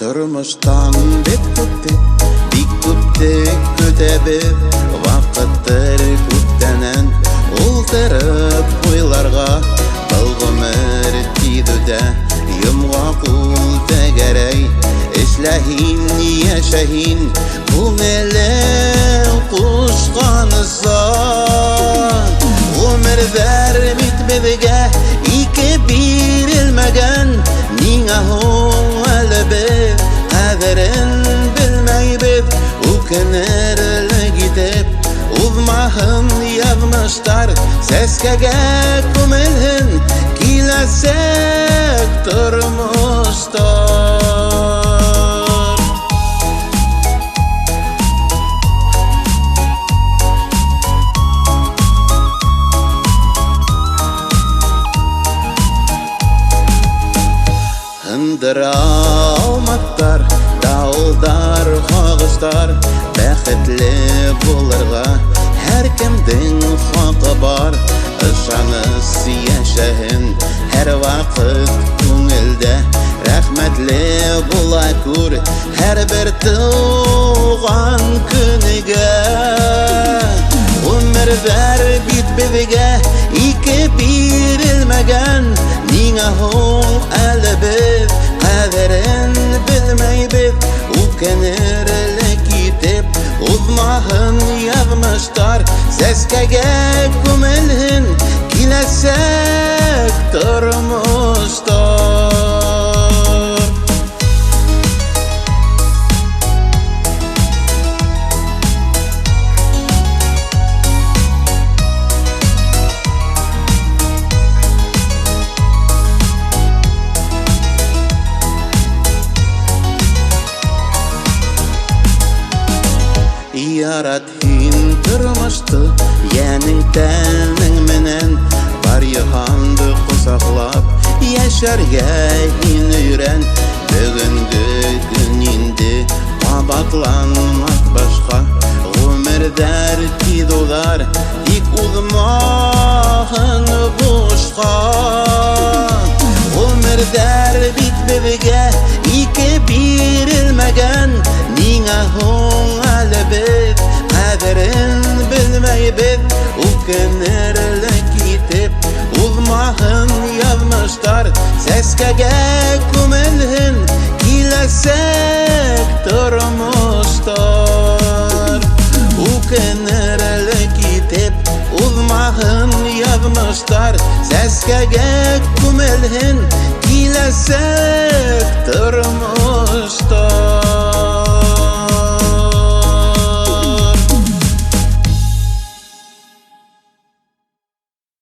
Durmuştan bitti, dik küpte kötebip, vakittır küptenen, ultırıp boylarga, balgımır tidüde, yumga kul tegerey, işlehin yaşahin, bu mele kuşkanızdan. Ömürler bitmediğe, iki birilmegen, nina hon albe, kaderin bilmeybid, ukenerle gidip, uzmahın yazmışlar, seskege kumelhin, kilesek durmuşlar. Hındıra almaktar, dağıldar ağızlar, bәхетле bulurga, her kimdin hakkı var, ışanız yaşayın, her vakit көңілде, rahmetli bula kur, her bir tuğan күніге. Ömürler bitmediğe, iki birilmegen, nina hon albe, kaderin bilmeybid, ukenerle gidip, uzmahın yazmışlar, seskege kumelhin, kilesek durmuşlar. Yarat hin durmuştu, yenin tenin menen, var yahandı kusaklap, yaşarga hin üren, bugünkü gün indi, babaklanmak başka, ömürler tidolar, dik uzmahın boşka. Ömürler bitmediğe, iki birilmegen, nina hon albe, kaderin bilmeybid, ukenerle gidip, uzmahın yazmışlar, seskege kumelhin, kilesek durmuşlar. Ukenerle gidip, uzmahın yazmışlar, seskege kumelhin, kilesek durmuşlar.